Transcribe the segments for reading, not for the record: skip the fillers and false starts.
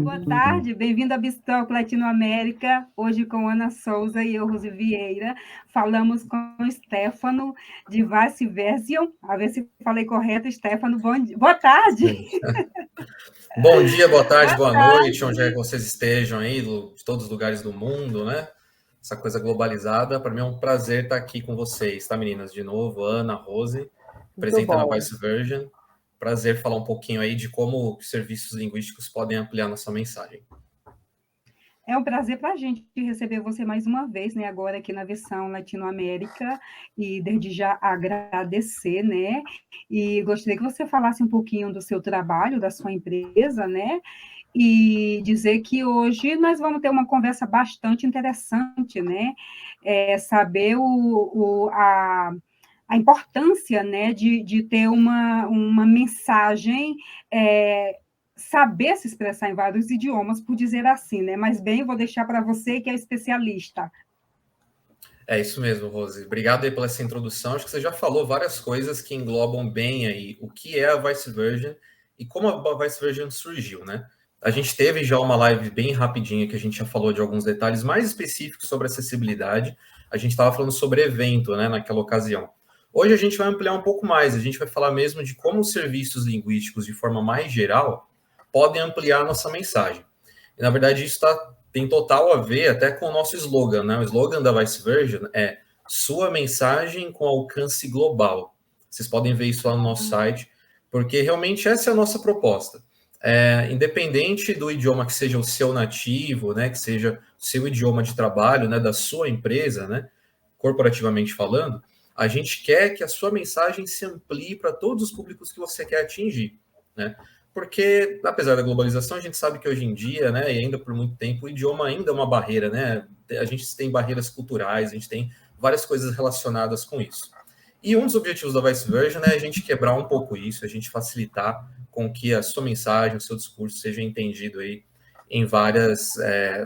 Boa tarde, bem-vindo a Bistalk Latinoamérica, hoje com Ana Souza e eu, Rose Vieira. Falamos com o Stefano de Vice Version, a ver se falei correto, Stefano, boa tarde. Bom dia, boa tarde, Boa boa noite, onde é que tarde. vocês estejam aí, de todos os lugares do mundo, né? Essa coisa globalizada, para mim é um prazer estar aqui com vocês, tá, meninas? De novo, Ana, Rose, Muito representando a bom. Vice Version. Prazer falar um pouquinho aí de como os serviços linguísticos podem ampliar nossa mensagem. É um prazer para a gente receber você mais uma vez, né? Agora aqui na versão Latinoamérica, e desde já agradecer, né? E gostaria que você falasse um pouquinho do seu trabalho, da sua empresa, né? E dizer que hoje nós vamos ter uma conversa bastante interessante, né? Saber a importância, né, de ter uma mensagem, saber se expressar em vários idiomas, por dizer assim, né? Mas bem, eu vou deixar para você, que é especialista. É isso mesmo, Rose. Obrigado aí pela essa introdução. Acho que você já falou várias coisas que englobam bem aí o que é a Vice Version e como a Vice Version surgiu, né? A gente teve já uma live bem rapidinha que a gente já falou de alguns detalhes mais específicos sobre acessibilidade. A gente estava falando sobre evento, né, naquela ocasião. Hoje a gente vai ampliar um pouco mais. A gente vai falar mesmo de como os serviços linguísticos, de forma mais geral, podem ampliar a nossa mensagem. E, na verdade, isso tem total a ver até com o nosso slogan, né? O slogan da Vice Version é sua mensagem com alcance global. Vocês podem ver isso lá no nosso site, porque realmente essa é a nossa proposta. Independente do idioma que seja o seu nativo, né, que seja o seu idioma de trabalho, né, da sua empresa, né, corporativamente falando, a gente quer que a sua mensagem se amplie para todos os públicos que você quer atingir, né? Porque, apesar da globalização, a gente sabe que hoje em dia, né, e ainda por muito tempo, o idioma ainda é uma barreira, né? A gente tem barreiras culturais, a gente tem várias coisas relacionadas com isso. E um dos objetivos da Vice Version é a gente quebrar um pouco isso, a gente facilitar com que a sua mensagem, o seu discurso seja entendido aí em várias,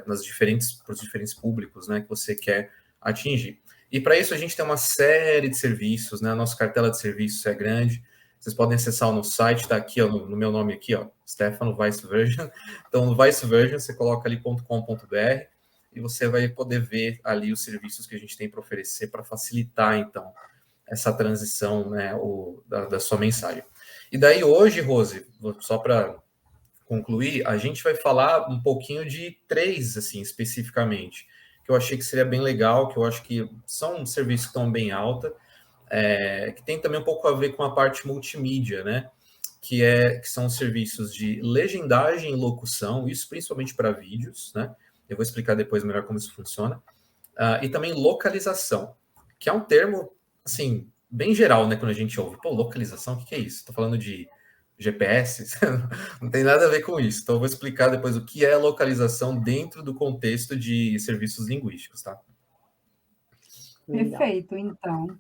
para os diferentes públicos, né, que você quer atingir. E para isso a gente tem uma série de serviços, né? A nossa cartela de serviços é grande. Vocês podem acessar o nosso site, está aqui, ó, no meu nome aqui, ó, Stefano Vice Version. Então, no Vice Version, você coloca ali .com.br e você vai poder ver ali os serviços que a gente tem para oferecer para facilitar, então, essa transição, né, da sua mensagem. E daí hoje, Rose, só para concluir, a gente vai falar um pouquinho de três, assim, especificamente, que eu achei que seria bem legal, que eu acho que são serviços que estão bem alta, que tem também um pouco a ver com a parte multimídia, né? Que são os serviços de legendagem e locução, isso principalmente para vídeos, né? Eu vou explicar depois melhor como isso funciona. E também localização, que é um termo, assim, bem geral, né? Quando a gente ouve, pô, localização, o que é isso? Estou falando de GPS? Não tem nada a ver com isso. Então, eu vou explicar depois o que é localização dentro do contexto de serviços linguísticos, tá? Legal. Perfeito, então.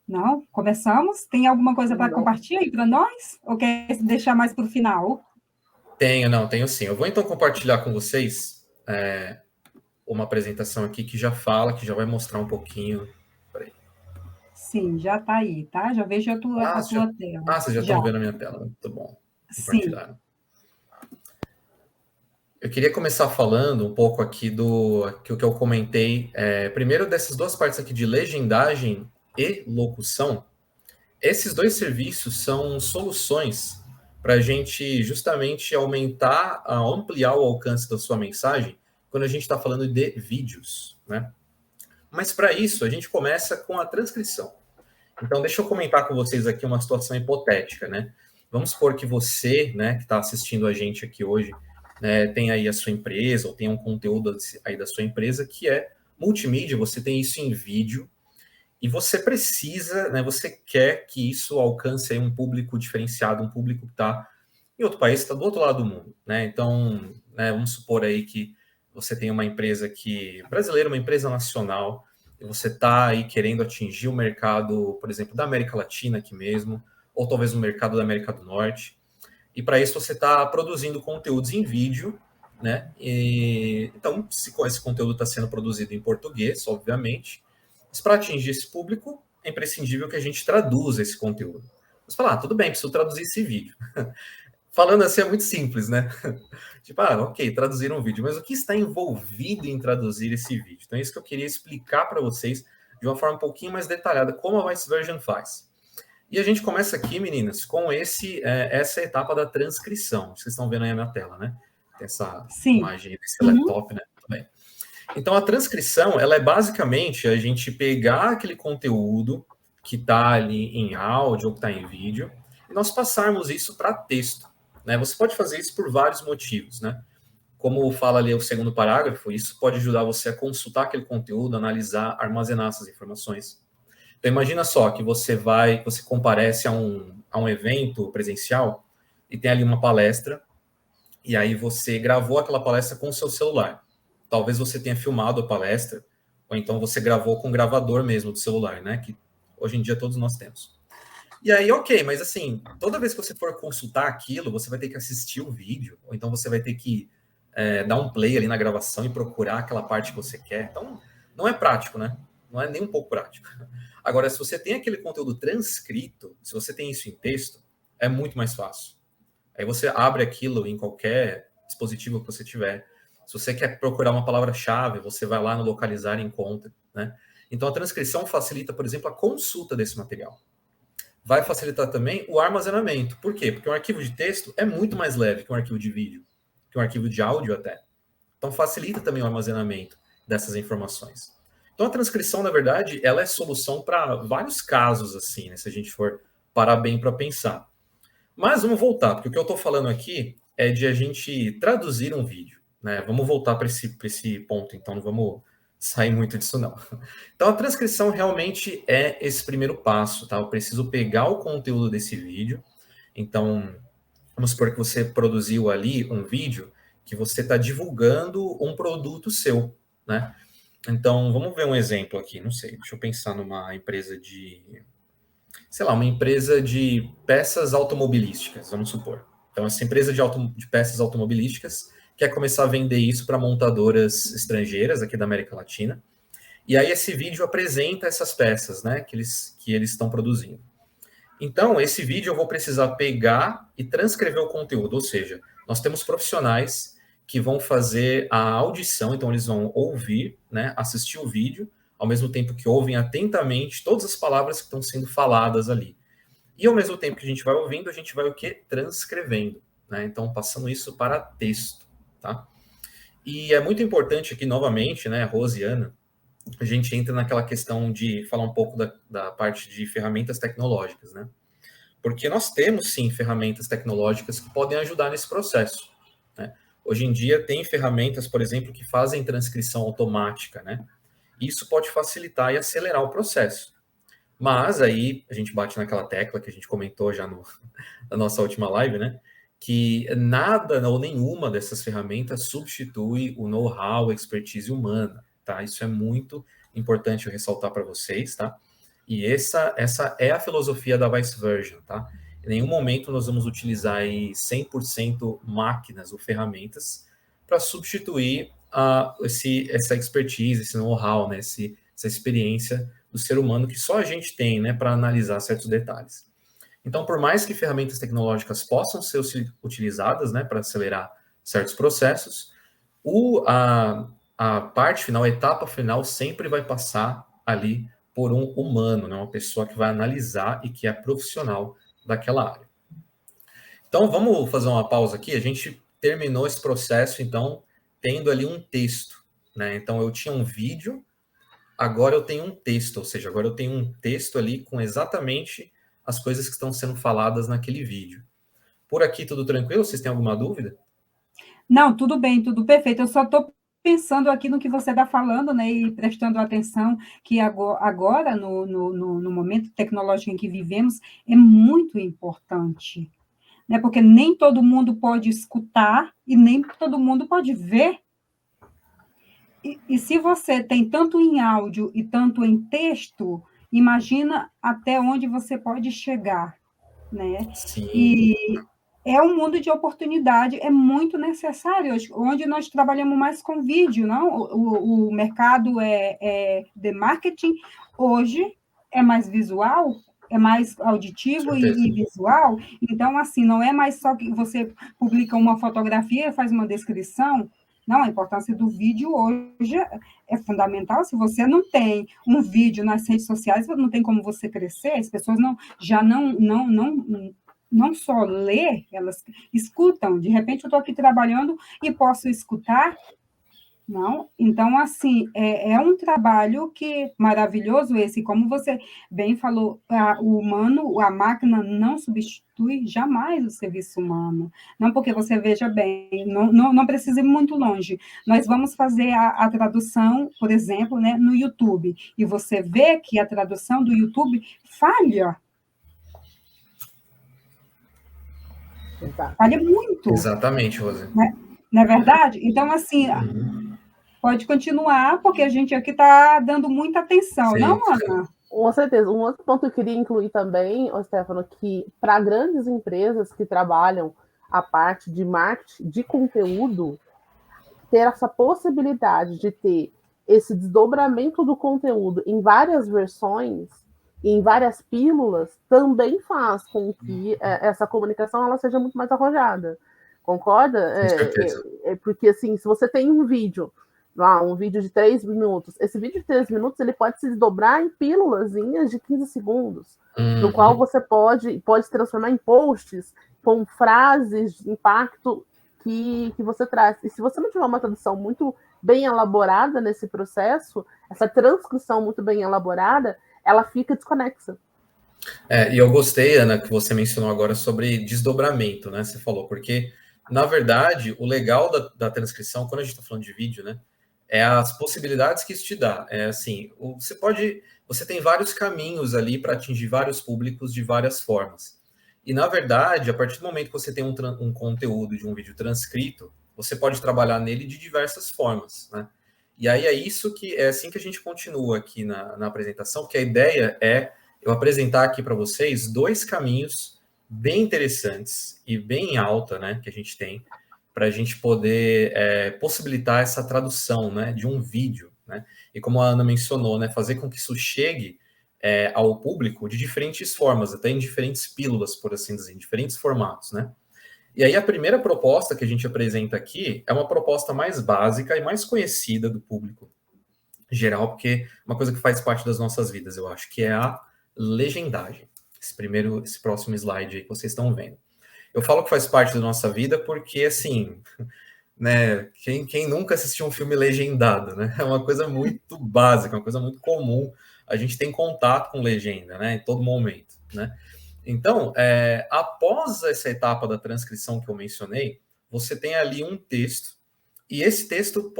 Não, começamos? Tem alguma coisa para compartilhar aí para nós? Ou quer deixar mais para o final? Tenho sim. Eu vou então compartilhar com vocês uma apresentação aqui que já fala, que já vai mostrar um pouquinho. Peraí. Sim, já está aí, tá? Já vejo a tua tela. Vocês já estão vendo a minha tela. Muito bom. Sim. Compartilharam. Eu queria começar falando um pouco aqui do que eu comentei. Primeiro dessas duas partes aqui de legendagem e locução. Esses dois serviços são soluções para a gente justamente ampliar o alcance da sua mensagem quando a gente está falando de vídeos, né? Mas para isso, a gente começa com a transcrição. Então, deixa eu comentar com vocês aqui uma situação hipotética, né? Vamos supor que você, né, que está assistindo a gente aqui hoje, né, tem aí a sua empresa, ou tem um conteúdo aí da sua empresa que é multimídia, você tem isso em vídeo, e você precisa, né, você quer que isso alcance aí um público diferenciado, um público que está em outro país, está do outro lado do mundo, né? Então, né, vamos supor aí que você tem uma empresa brasileira, uma empresa nacional, e você está aí querendo atingir o mercado, por exemplo, da América Latina aqui mesmo, ou talvez o mercado da América do Norte. E para isso você está produzindo conteúdos em vídeo, né? Então, se esse conteúdo está sendo produzido em português, obviamente, mas para atingir esse público, é imprescindível que a gente traduza esse conteúdo. Você fala, tudo bem, preciso traduzir esse vídeo. Falando assim é muito simples, né? Tipo, ok, traduzir um vídeo, mas o que está envolvido em traduzir esse vídeo? Então é isso que eu queria explicar para vocês de uma forma um pouquinho mais detalhada, como a Vice Version faz. E a gente começa aqui, meninas, com essa etapa da transcrição. Vocês estão vendo aí na tela, né? Tem essa imagem desse laptop, né? Também. Então, a transcrição, ela é basicamente a gente pegar aquele conteúdo que está ali em áudio ou que está em vídeo e nós passarmos isso para texto, né? Você pode fazer isso por vários motivos, né? Como fala ali o segundo parágrafo, isso pode ajudar você a consultar aquele conteúdo, analisar, armazenar essas informações. Então, imagina só que você comparece a um evento presencial e tem ali uma palestra, e aí você gravou aquela palestra com o seu celular. Talvez você tenha filmado a palestra, ou então você gravou com o gravador mesmo do celular, né? Que hoje em dia todos nós temos. E aí, ok, mas assim, toda vez que você for consultar aquilo, você vai ter que assistir o vídeo, ou então você vai ter que dar um play ali na gravação e procurar aquela parte que você quer. Então, não é prático, né? Não é nem um pouco prático. Agora, se você tem aquele conteúdo transcrito, se você tem isso em texto, é muito mais fácil. Aí você abre aquilo em qualquer dispositivo que você tiver. Se você quer procurar uma palavra-chave, você vai lá no localizar e encontra, né? Então, a transcrição facilita, por exemplo, a consulta desse material. Vai facilitar também o armazenamento. Por quê? Porque um arquivo de texto é muito mais leve que um arquivo de vídeo, que um arquivo de áudio até. Então, facilita também o armazenamento dessas informações. Então, a transcrição, na verdade, ela é solução para vários casos, assim, né? Se a gente for parar bem para pensar. Mas vamos voltar, porque o que eu estou falando aqui é de a gente traduzir um vídeo, né? Vamos voltar para esse ponto, então não vamos sair muito disso, não. Então, a transcrição realmente é esse primeiro passo, tá? Eu preciso pegar o conteúdo desse vídeo. Então, vamos supor que você produziu ali um vídeo que você está divulgando um produto seu, né? Então, vamos ver um exemplo aqui, não sei, deixa eu pensar numa empresa uma empresa de peças automobilísticas, vamos supor. Então, essa empresa de peças automobilísticas quer começar a vender isso para montadoras estrangeiras aqui da América Latina. E aí esse vídeo apresenta essas peças, né, que eles estão produzindo. Então, esse vídeo eu vou precisar pegar e transcrever o conteúdo, ou seja, nós temos profissionais que vão fazer a audição, então eles vão ouvir, né, assistir o vídeo, ao mesmo tempo que ouvem atentamente todas as palavras que estão sendo faladas ali. E ao mesmo tempo que a gente vai ouvindo, a gente vai o quê? Transcrevendo, né? Então, passando isso para texto, tá? E é muito importante aqui, novamente, né, Rose e Ana, a gente entra naquela questão de falar um pouco da parte de ferramentas tecnológicas, né? Porque nós temos, sim, ferramentas tecnológicas que podem ajudar nesse processo, né? Hoje em dia tem ferramentas, por exemplo, que fazem transcrição automática, né? Isso pode facilitar e acelerar o processo. Mas aí a gente bate naquela tecla que a gente comentou já na nossa última live, né? Que nada ou nenhuma dessas ferramentas substitui o know-how, a expertise humana, tá? Isso é muito importante eu ressaltar para vocês, tá? E essa é a filosofia da Vice Version, tá? Em nenhum momento nós vamos utilizar aí 100% máquinas ou ferramentas para substituir essa expertise, esse know-how, né? Essa experiência do ser humano que só a gente tem, né, para analisar certos detalhes. Então, por mais que ferramentas tecnológicas possam ser utilizadas, né, para acelerar certos processos, a parte final, a etapa final, sempre vai passar ali por um humano, né, uma pessoa que vai analisar e que é profissional daquela área. Então, vamos fazer uma pausa aqui. A gente terminou esse processo, então, tendo ali um texto, né? Então, eu tinha um vídeo, agora eu tenho um texto, ou seja, agora eu tenho um texto ali com exatamente as coisas que estão sendo faladas naquele vídeo. Por aqui, tudo tranquilo? Vocês têm alguma dúvida? Não, tudo bem, tudo perfeito. Eu só estou pensando aqui no que você está falando, né, e prestando atenção que agora no momento tecnológico em que vivemos, é muito importante, né, porque nem todo mundo pode escutar e nem todo mundo pode ver. E se você tem tanto em áudio e tanto em texto, imagina até onde você pode chegar, né? Sim. E é um mundo de oportunidade, é muito necessário hoje, onde nós trabalhamos mais com vídeo, não? O mercado de marketing hoje é mais visual, é mais auditivo e visual, então, assim, não é mais só que você publica uma fotografia e faz uma descrição. Não, a importância do vídeo hoje é fundamental. Se você não tem um vídeo nas redes sociais, não tem como você crescer. As pessoas já não só lê, elas escutam. De repente, eu estou aqui trabalhando e posso escutar. Não, então, assim, é um trabalho que maravilhoso esse, como você bem falou, o humano, a máquina não substitui jamais o serviço humano. Não porque você veja bem, não precisa ir muito longe. Nós vamos fazer a tradução, por exemplo, né, no YouTube, e você vê que a tradução do YouTube falha. Falha muito. Exatamente, Rose. Não é verdade? Então, assim, pode continuar, porque a gente aqui está dando muita atenção, sim, não, Ana? Com certeza. Um outro ponto que eu queria incluir também, Stefano, que para grandes empresas que trabalham a parte de marketing de conteúdo, ter essa possibilidade de ter esse desdobramento do conteúdo em várias versões, em várias pílulas, também faz com que essa comunicação ela seja muito mais arrojada. Concorda? Com certeza. Porque, assim, se você tem um vídeo de 3 minutos. Esse vídeo de 3 minutos ele pode se desdobrar em pílulazinhas de 15 segundos, no qual você pode se transformar em posts com frases de impacto que você traz. E se você não tiver uma tradução muito bem elaborada nesse processo, essa transcrição muito bem elaborada, ela fica desconexa. E eu gostei, Ana, que você mencionou agora sobre desdobramento, né? Você falou, porque, na verdade, o legal da transcrição, quando a gente está falando de vídeo, né? É as possibilidades que isso te dá. É assim, você tem vários caminhos ali para atingir vários públicos de várias formas. E, na verdade, a partir do momento que você tem um conteúdo de um vídeo transcrito, você pode trabalhar nele de diversas formas, né? E aí é assim que a gente continua aqui na apresentação, que a ideia é eu apresentar aqui para vocês 2 caminhos bem interessantes e bem em alta, né, que a gente tem, para a gente poder possibilitar essa tradução, né, de um vídeo, né? E como a Ana mencionou, né, fazer com que isso chegue ao público de diferentes formas, até em diferentes pílulas, por assim dizer, em diferentes formatos, né? E aí a primeira proposta que a gente apresenta aqui é uma proposta mais básica e mais conhecida do público geral, porque é uma coisa que faz parte das nossas vidas, eu acho, que é a legendagem. Esse próximo slide aí que vocês estão vendo. Eu falo que faz parte da nossa vida porque, assim, né, quem nunca assistiu um filme legendado, né? É uma coisa muito básica, uma coisa muito comum. A gente tem contato com legenda, né, em todo momento, né? Então, após essa etapa da transcrição que eu mencionei, você tem ali um texto, e esse texto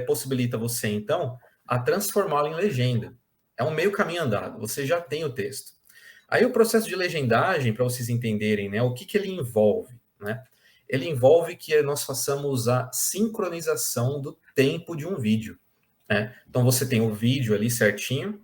possibilita você, então, a transformá-lo em legenda. É um meio caminho andado, você já tem o texto. Aí o processo de legendagem, para vocês entenderem, né, o que ele envolve, né? Ele envolve que nós façamos a sincronização do tempo de um vídeo, né? Então você tem o vídeo ali certinho,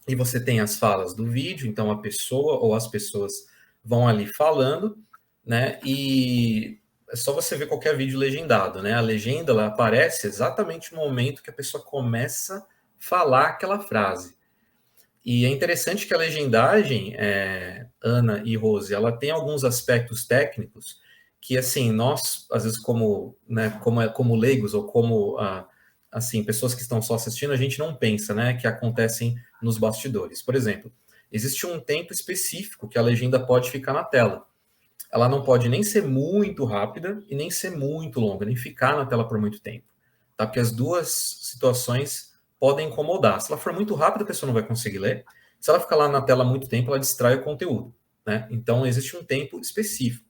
e você tem as falas do vídeo, então a pessoa ou as pessoas vão ali falando, né? E é só você ver qualquer vídeo legendado, né? A legenda ela aparece exatamente no momento que a pessoa começa a falar aquela frase. E é interessante que a legendagem, Ana e Rose, ela tem alguns aspectos técnicos que, assim, nós, às vezes, como leigos ou como, assim, pessoas que estão só assistindo, a gente não pensa, né, que acontecem nos bastidores. Por exemplo, existe um tempo específico que a legenda pode ficar na tela. Ela não pode nem ser muito rápida e nem ser muito longa, nem ficar na tela por muito tempo, tá? Porque as duas situações podem incomodar. Se ela for muito rápida, a pessoa não vai conseguir ler. Se ela ficar lá na tela muito tempo, ela distrai o conteúdo, né? Então, existe um tempo específico.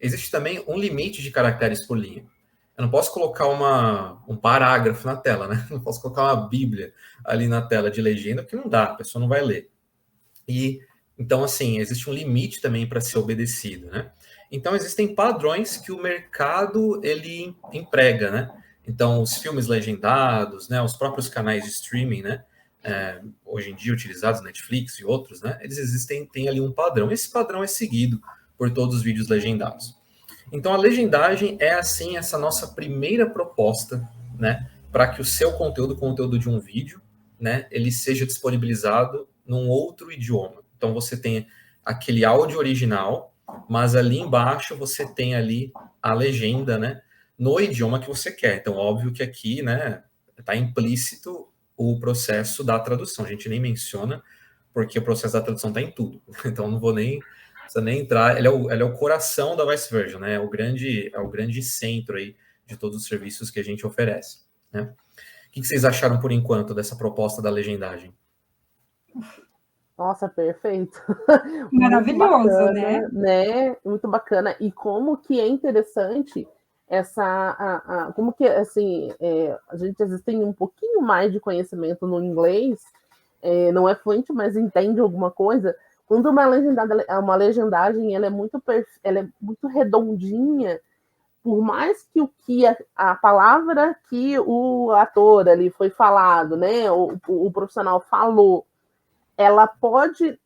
Existe também um limite de caracteres por linha. Eu não posso colocar um parágrafo na tela, né? Não posso colocar uma bíblia ali na tela de legenda, porque não dá, a pessoa não vai ler. E, então, assim, existe um limite também para ser obedecido, né? Então, existem padrões que o mercado, ele emprega, né? Então, os filmes legendados, né, os próprios canais de streaming, né, hoje em dia utilizados, Netflix e outros, né, tem ali um padrão. Esse padrão é seguido por todos os vídeos legendados. Então, a legendagem é, assim, essa nossa primeira proposta, né, para que o seu conteúdo, o conteúdo de um vídeo, né, ele seja disponibilizado num outro idioma. Então, Então, você tem aquele áudio original, mas ali embaixo você tem ali a legenda, né? No idioma que você quer. Então, óbvio que aqui, né, está implícito o processo da tradução. A gente nem menciona, porque o processo da tradução está em tudo. Então, não vou nem... precisa nem entrar. Ele é o coração da Vice Version, né? É o grande centro aí de todos os serviços que a gente oferece, né? O que vocês acharam, por enquanto, dessa proposta da legendagem? Nossa, perfeito. Maravilhoso, Muito bacana, né? Muito bacana. E como que é interessante como que, assim, a gente às vezes tem um pouquinho mais de conhecimento no inglês, não é fluente, mas entende alguma coisa. Quando uma legendagem, ela é muito redondinha, por mais que a palavra que o ator ali foi falado, né, o profissional falou,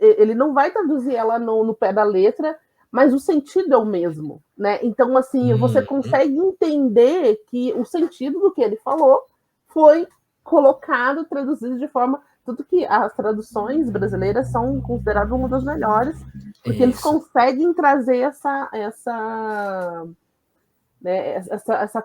ele não vai traduzir ela no pé da letra, mas o sentido é o mesmo, né? Então, assim, você consegue entender que o sentido do que ele falou foi colocado, traduzido de forma... Tudo que as traduções brasileiras são consideradas uma das melhores, porque eles conseguem trazer essa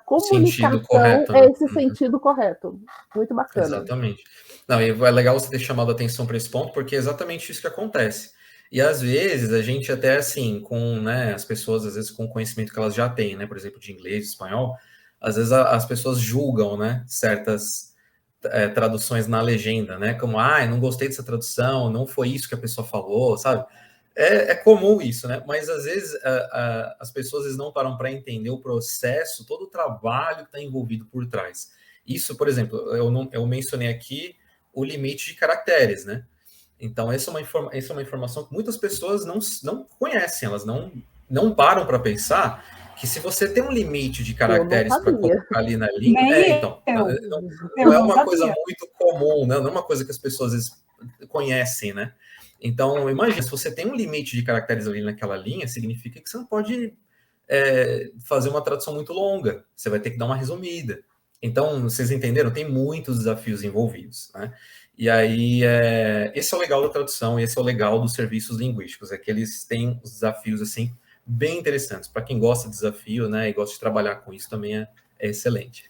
comunicação, correto, né? esse sentido correto. Muito bacana. Exatamente. Não, e é legal você ter chamado a atenção para esse ponto, porque é exatamente isso que acontece. E às vezes a gente até assim, com, né, as pessoas, às vezes com o conhecimento que elas já têm, né, por exemplo, de inglês, espanhol, às vezes as pessoas julgam, né, certas traduções na legenda, né, como, não gostei dessa tradução, não foi isso que a pessoa falou, sabe? É comum isso, né? Mas às vezes as pessoas não param para entender o processo, todo o trabalho que está envolvido por trás. Isso, por exemplo, eu mencionei aqui o limite de caracteres, né? Então, essa é uma informação que muitas pessoas não conhecem, elas não param para pensar que se você tem um limite de caracteres para colocar ali na língua, não é uma coisa muito comum, né? Não é uma coisa que as pessoas conhecem, né? Então, imagina, se você tem um limite de caracteres ali naquela linha, significa que você não pode fazer uma tradução muito longa, você vai ter que dar uma resumida. Então, vocês entenderam? Tem muitos desafios envolvidos, né? E aí, esse é o legal da tradução, esse é o legal dos serviços linguísticos, é que eles têm os desafios, assim, bem interessantes. Para quem gosta de desafio, né, e gosta de trabalhar com isso, também é excelente.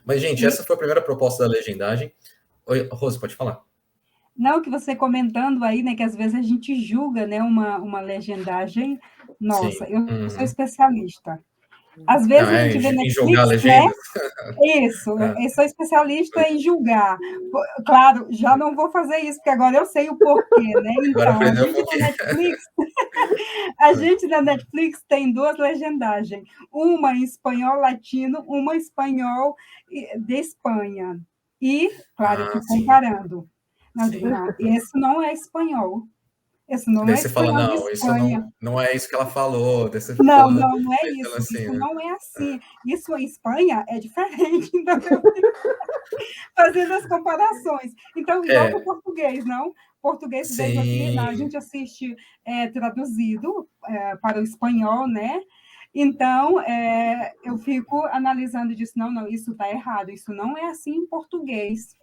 Mas, gente, essa foi a primeira proposta da legendagem. Oi, Rose, pode falar. Não, que você comentando aí, né, que às vezes a gente julga, né, uma legendagem. Nossa, eu sou especialista. Às vezes a gente vê Netflix, né? Isso, eu sou especialista em julgar. Claro, já não vou fazer isso, porque agora eu sei o porquê, né? Então, a gente na Netflix tem 2 legendagens, uma em espanhol latino, uma em espanhol de Espanha. E, claro, eu fui comparando. Não, digo, não, esse não é espanhol. Esse não daí é você fala, espanhol não, não é isso que ela falou. Não é isso. Assim, isso não é assim. Isso em Espanha é diferente. Então, fazendo as comparações. Então, igual com o português, não? Português, vejo aqui, a gente assiste traduzido para o espanhol, né? Então, eu fico analisando e disse, não, isso está errado, isso não é assim em português.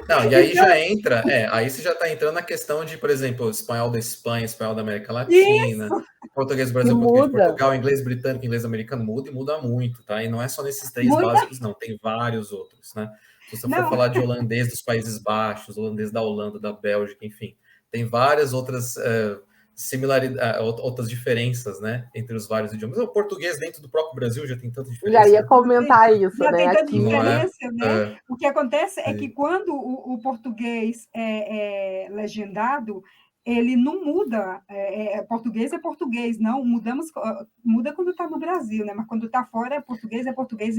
Não, e aí já entra, aí você já está entrando na questão de, por exemplo, espanhol da Espanha, espanhol da América Latina, português do Brasil, português de Portugal, inglês britânico, inglês americano, muda e muda muito, tá? E não é só nesses 3 básicos, não, tem vários outros, né? Se você for falar de holandês dos Países Baixos, holandês da Holanda, da Bélgica, enfim, tem várias outras outras diferenças, né, entre os vários idiomas. O português dentro do próprio Brasil já tem tanta diferença. Já ia comentar isso, já né? tem tanta diferença, né? O que acontece é que quando o português é legendado, ele não muda. Português é português, não. Muda quando está no Brasil, né? Mas quando está fora, é português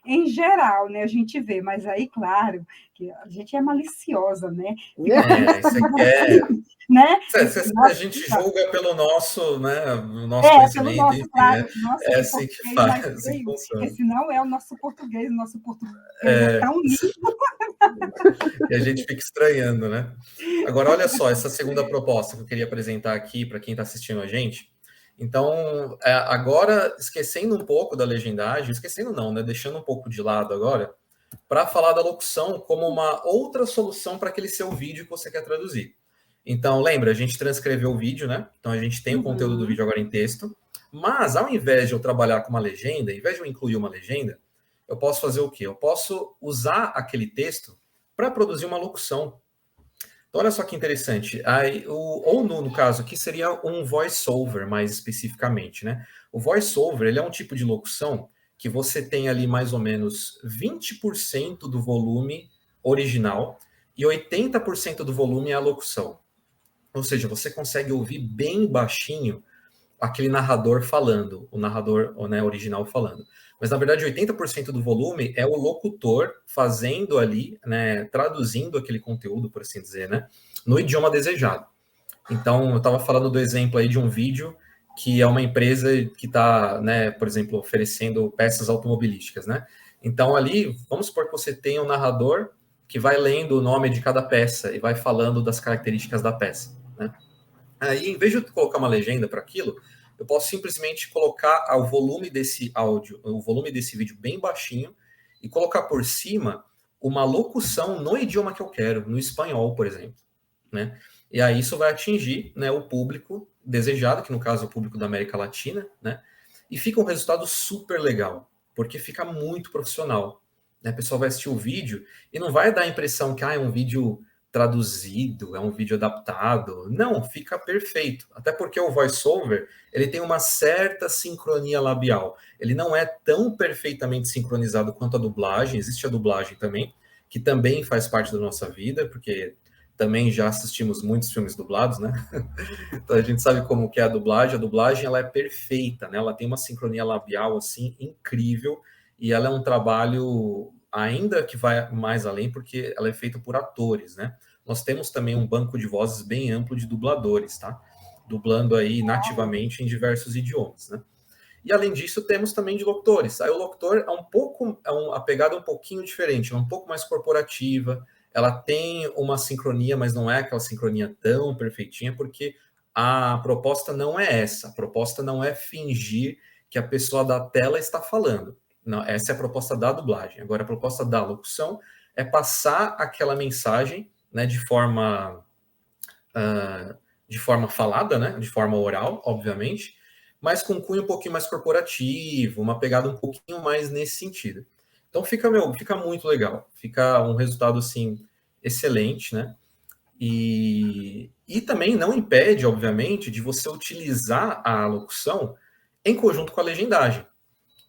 em geral, né? A gente vê. Mas aí, claro, que a gente é maliciosa, né? Isso aqui é... Né? A gente julga pelo nosso, né, nosso conhecimento. Pelo nosso, claro. É assim que faz. Assim esse não é o nosso português é tão lindo. E a gente fica estranhando, né? Agora, olha só, essa segunda proposta que eu queria apresentar aqui para quem está assistindo a gente. Então, agora, esquecendo um pouco da legendagem, esquecendo não, né? Deixando um pouco de lado agora, para falar da locução como uma outra solução para aquele seu vídeo que você quer traduzir. Então, lembra, a gente transcreveu o vídeo, né? Então, a gente tem o conteúdo do vídeo agora em texto, mas ao invés de eu trabalhar com uma legenda, ao invés de eu incluir uma legenda, eu posso fazer o quê? Eu posso usar aquele texto para produzir uma locução. Então, olha só que interessante. No caso aqui, seria um voice-over, mais especificamente, né? O voice-over, ele é um tipo de locução que você tem ali mais ou menos 20% do volume original e 80% do volume é a locução. Ou seja, você consegue ouvir bem baixinho aquele narrador falando, o narrador, né, original falando. Mas, na verdade, 80% do volume é o locutor fazendo ali, né, traduzindo aquele conteúdo, por assim dizer, né, no idioma desejado. Então, eu estava falando do exemplo aí de um vídeo que é uma empresa que está, né, por exemplo, oferecendo peças automobilísticas, né? Então, ali, vamos supor que você tenha um narrador que vai lendo o nome de cada peça e vai falando das características da peça, né? Aí, em vez de eu colocar uma legenda para aquilo, eu posso simplesmente colocar o volume desse áudio, o volume desse vídeo bem baixinho e colocar por cima uma locução no idioma que eu quero, no espanhol, por exemplo, né? E aí isso vai atingir, né, o público desejado, que no caso é o público da América Latina, né? E fica um resultado super legal, porque fica muito profissional, né? A pessoa vai assistir o vídeo e não vai dar a impressão que é um vídeo traduzido, é um vídeo adaptado. Não, fica perfeito. Até porque o voice-over, ele tem uma certa sincronia labial. Ele não é tão perfeitamente sincronizado quanto a dublagem. Existe a dublagem também, que também faz parte da nossa vida, porque também já assistimos muitos filmes dublados, né? Então a gente sabe como que é a dublagem. A dublagem, ela é perfeita, né? Ela tem uma sincronia labial, assim, incrível. E ela é um trabalho ainda que vai mais além, porque ela é feita por atores, né? Nós temos também um banco de vozes bem amplo de dubladores, tá? Dublando aí nativamente em diversos idiomas, né? E além disso, temos também de locutores. Aí o locutor a pegada é um pouquinho diferente, é um pouco mais corporativa, ela tem uma sincronia, mas não é aquela sincronia tão perfeitinha, porque a proposta não é essa. A proposta não é fingir que a pessoa da tela está falando. Não, essa é a proposta da dublagem. Agora, a proposta da locução é passar aquela mensagem, né, de forma falada, né, de forma oral, obviamente, mas com um cunho um pouquinho mais corporativo, uma pegada um pouquinho mais nesse sentido. Então fica muito legal, fica um resultado assim excelente, né? E também não impede, obviamente, de você utilizar a locução em conjunto com a legendagem,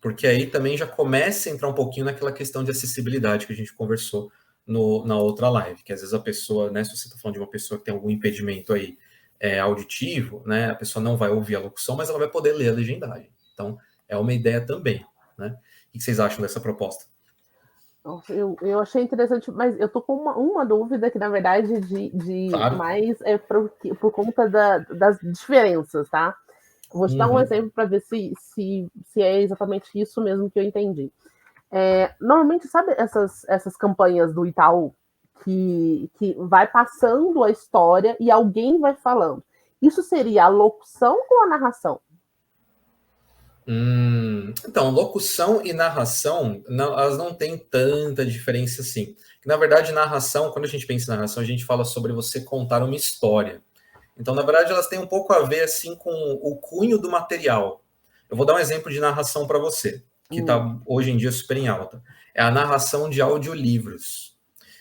porque aí também já começa a entrar um pouquinho naquela questão de acessibilidade que a gente conversou na outra live, que às vezes a pessoa, né, se você está falando de uma pessoa que tem algum impedimento aí auditivo, né, a pessoa não vai ouvir a locução, mas ela vai poder ler a legendagem. Então, é uma ideia também, né? O que vocês acham dessa proposta? Eu achei interessante, mas eu tô com uma dúvida que, na verdade, Claro. mais é por conta das diferenças, tá? Vou te dar um exemplo para ver se é exatamente isso mesmo que eu entendi. Normalmente, sabe essas campanhas do Itaú que vai passando a história e alguém vai falando? Isso seria a locução ou a narração? Então, locução e narração, elas não têm tanta diferença assim. Na verdade, narração, quando a gente pensa em narração, a gente fala sobre você contar uma história. Então, na verdade, elas têm um pouco a ver assim com o cunho do material. Eu vou dar um exemplo de narração para você, que está hoje em dia super em alta. É a narração de audiolivros.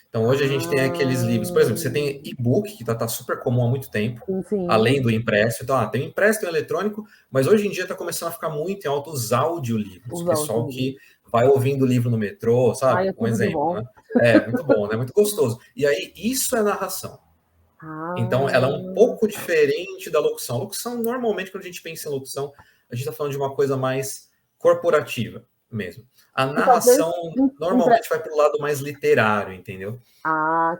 Então, hoje a gente tem aqueles livros, por exemplo, você tem e-book, que tá super comum há muito tempo, Sim. além do impresso. Então, tem o impresso, tem o eletrônico, mas hoje em dia está começando a ficar muito em alta os audiolivros. O pessoal que vai ouvindo o livro no metrô, sabe? Um exemplo, né? Muito bom, né? Muito gostoso. E aí, isso é narração. Então, ela é um pouco diferente da locução. A locução, normalmente, quando a gente pensa em locução, a gente está falando de uma coisa mais corporativa mesmo. A narração normalmente vai para o lado mais literário, entendeu?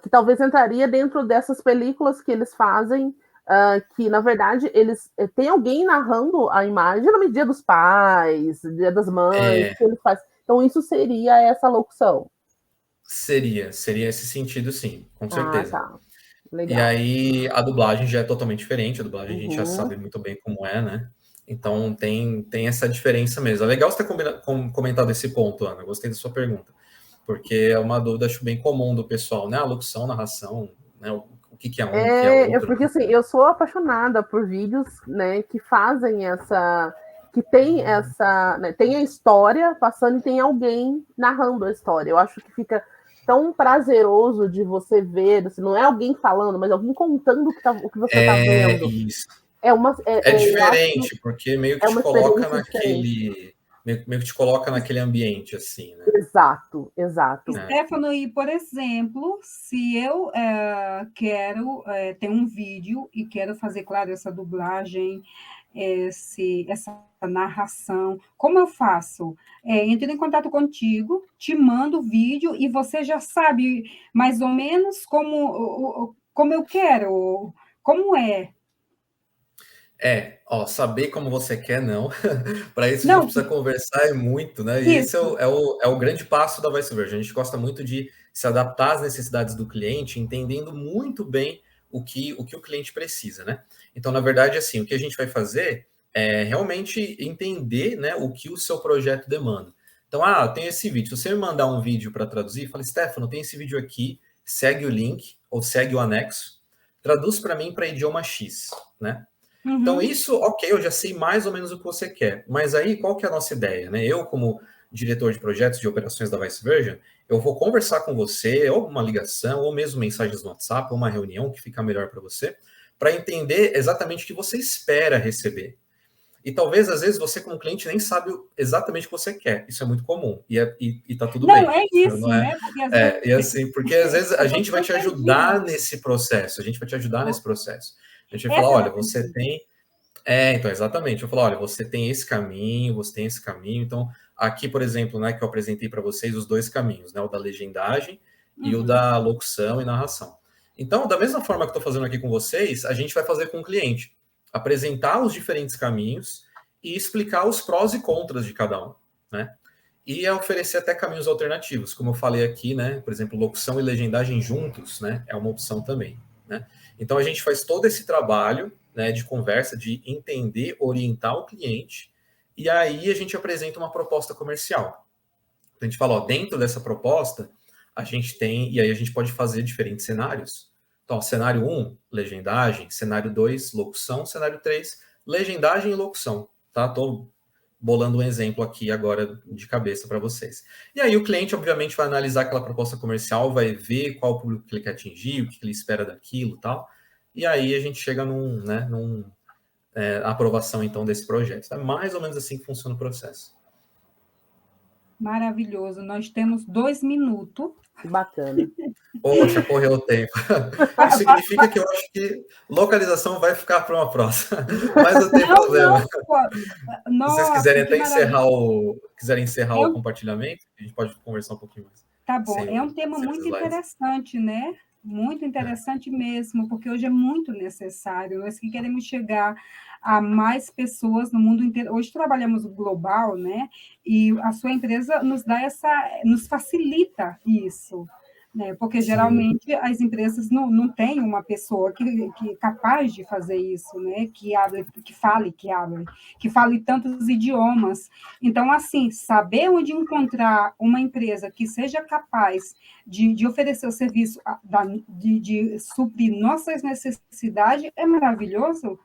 Que talvez entraria dentro dessas películas que eles fazem, que na verdade eles tem alguém narrando a imagem, no Dia dos Pais, Dia das Mães, que eles fazem. Então isso seria essa locução? Seria esse sentido, sim, com certeza. Tá. Legal. E aí a dublagem já é totalmente diferente, a dublagem a gente já sabe muito bem como é, né? Então tem essa diferença mesmo. É legal você ter comentado esse ponto, Ana, gostei da sua pergunta. Porque é uma dúvida, acho bem comum do pessoal, né? A locução, narração, né? O que é um, o que é outro. Porque assim, eu sou apaixonada por vídeos, né, que fazem que tem né, tem a história passando e tem alguém narrando a história. Eu acho que fica tão prazeroso de você ver, assim, não é alguém falando, mas alguém contando o que você está vendo. Isso. É diferente, porque meio que te coloca diferente. meio que te coloca naquele ambiente, assim, né? Exato. Stefano, e por exemplo, se eu quero ter um vídeo e quero fazer, claro, essa dublagem, essa narração, como eu faço? Entro em contato contigo, te mando o vídeo e você já sabe mais ou menos como eu quero, como é. Saber como você quer, não. Para isso a gente precisa conversar muito, né? E esse é o grande passo da ViceVersion. A gente gosta muito de se adaptar às necessidades do cliente, entendendo muito bem o que o cliente precisa, né? Então, na verdade, assim, o que a gente vai fazer é realmente entender, né, o que o seu projeto demanda. Então, tem esse vídeo. Se você me mandar um vídeo para traduzir, fala, Stefano, tem esse vídeo aqui, segue o link ou segue o anexo, traduz para mim para idioma X, né? Então, isso, ok, eu já sei mais ou menos o que você quer. Mas aí, qual que é a nossa ideia, né? Eu, como diretor de projetos de operações da ViceVersion, eu vou conversar com você, ou uma ligação, ou mesmo mensagens no WhatsApp, ou uma reunião que fica melhor para você, para entender exatamente o que você espera receber. E talvez, às vezes, você, como cliente, nem sabe exatamente o que você quer. Isso é muito comum. E tá tudo bem. Não, é isso, não é? né? Porque às vezes... E assim, porque às vezes a gente vai te ajudar nesse processo. A gente vai te ajudar nesse processo. A gente vai falar, olha, você tem... então, exatamente. Eu falo, olha, você tem esse caminho, você tem esse caminho. Então, aqui, por exemplo, né, que eu apresentei para vocês os dois caminhos, né? O da legendagem e o da locução e narração. Então, da mesma forma que eu estou fazendo aqui com vocês, a gente vai fazer com o cliente. Apresentar os diferentes caminhos e explicar os prós e contras de cada um, né? E oferecer até caminhos alternativos. Como eu falei aqui, né? Por exemplo, locução e legendagem juntos, né? É uma opção também, né? Então, a gente faz todo esse trabalho, né, de conversa, de entender, orientar o cliente, e aí a gente apresenta uma proposta comercial. A gente fala, dentro dessa proposta, a gente tem, e aí a gente pode fazer diferentes cenários. Então, cenário 1, legendagem, cenário 2, locução, cenário 3, legendagem e locução, tá? Estou bolando um exemplo aqui agora de cabeça para vocês. E aí o cliente, obviamente, vai analisar aquela proposta comercial, vai ver qual o público que ele quer atingir, o que ele espera daquilo e tal. E aí a gente chega numa aprovação, então, desse projeto. É mais ou menos assim que funciona o processo. Maravilhoso. Nós temos 2 minutos. Que bacana. Poxa, correu o tempo. Isso significa que eu acho que localização vai ficar para uma próxima. Mas não tem problema. Nossa, se vocês quiserem até encerrar o compartilhamento, a gente pode conversar um pouquinho mais. Tá bom. É um tema muito interessante, né? Muito interessante mesmo, porque hoje é muito necessário. Nós que queremos chegar a mais pessoas no mundo inteiro. Hoje trabalhamos global, né? E a sua empresa nos facilita isso, né? Porque geralmente as empresas não têm uma pessoa que é capaz de fazer isso, né? Que fale tantos idiomas. Então, assim, saber onde encontrar uma empresa que seja capaz de oferecer o serviço, de suprir nossas necessidades, é maravilhoso.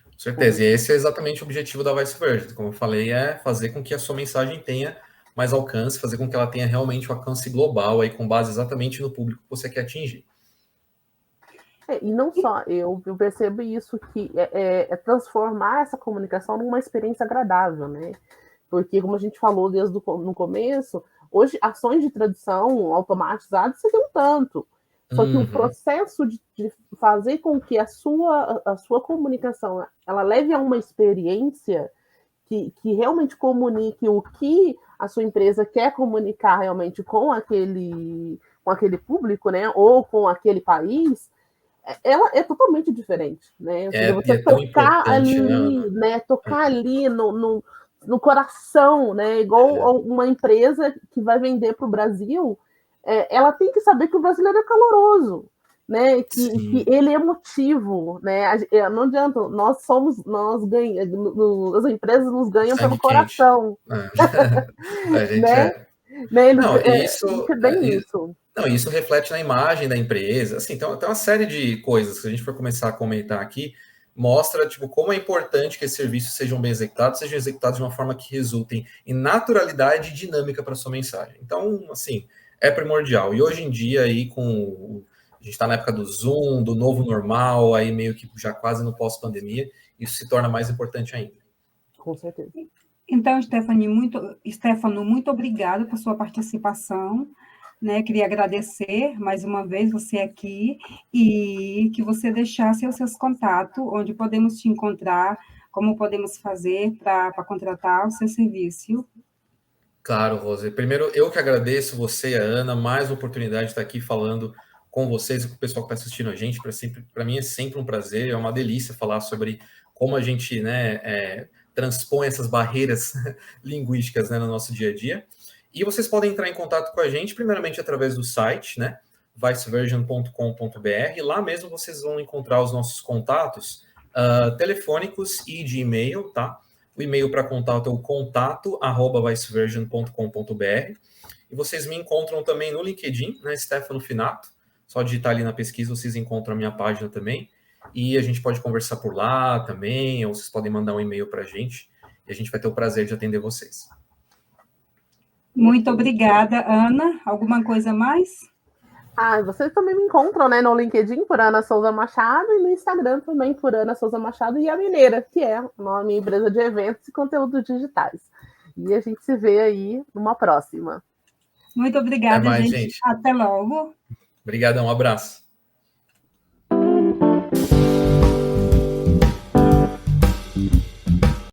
Com certeza, e esse é exatamente o objetivo da ViceVersion. Como eu falei, é fazer com que a sua mensagem tenha mais alcance, fazer com que ela tenha realmente um alcance global, aí, com base exatamente no público que você quer atingir. E não só, eu percebo isso, que é transformar essa comunicação numa experiência agradável, né? Porque, como a gente falou no começo, hoje ações de tradução automatizadas você tem um tanto. Só que o processo de fazer com que a sua comunicação ela leve a uma experiência que realmente comunique o que a sua empresa quer comunicar realmente com aquele público, né? Ou com aquele país, ela é totalmente diferente, né? Você tocar ali, né? Tocar ali no coração, né? Igual uma empresa que vai vender para o Brasil, ela tem que saber que o brasileiro é caloroso, né? Que ele é emotivo, né? Não adianta, as empresas nos ganham pelo coração. A gente né? Não, isso é bem isso. Não, isso reflete na imagem da empresa. Assim, tem uma série de coisas que a gente for começar a comentar aqui, mostra tipo, como é importante que esses serviços sejam bem executados, sejam executados de uma forma que resultem em naturalidade e dinâmica para sua mensagem. Então, assim, é primordial. E hoje em dia, aí, a gente está na época do Zoom, do novo normal, aí meio que já quase no pós-pandemia, isso se torna mais importante ainda. Com certeza. Então, Stefano, muito obrigada por sua participação. Né, queria agradecer mais uma vez você aqui e que você deixasse os seus contatos, onde podemos te encontrar, como podemos fazer para contratar o seu serviço. Claro, Rose. Primeiro, eu que agradeço você e a Ana, mais uma oportunidade de estar aqui falando com vocês e com o pessoal que está assistindo a gente. Para mim é sempre um prazer, é uma delícia falar sobre como a gente, né, transpõe essas barreiras linguísticas, né, no nosso dia a dia. E vocês podem entrar em contato com a gente, primeiramente através do site, né, viceversion.com.br. Lá mesmo vocês vão encontrar os nossos contatos telefônicos e de e-mail, tá? O e-mail para contato é o contato@viceversion.com.br. E vocês me encontram também no LinkedIn, né, Stefano Finato. Só digitar ali na pesquisa, vocês encontram a minha página também. E a gente pode conversar por lá também, ou vocês podem mandar um e-mail para a gente. E a gente vai ter o prazer de atender vocês. Muito obrigada, Ana. Alguma coisa mais? Vocês também me encontram, né, no LinkedIn por Ana Souza Machado e no Instagram também por Ana Souza Machado e a Mineira, que é a minha empresa de eventos e conteúdos digitais. E a gente se vê aí numa próxima. Muito obrigada, gente. Até logo. Obrigadão, um abraço.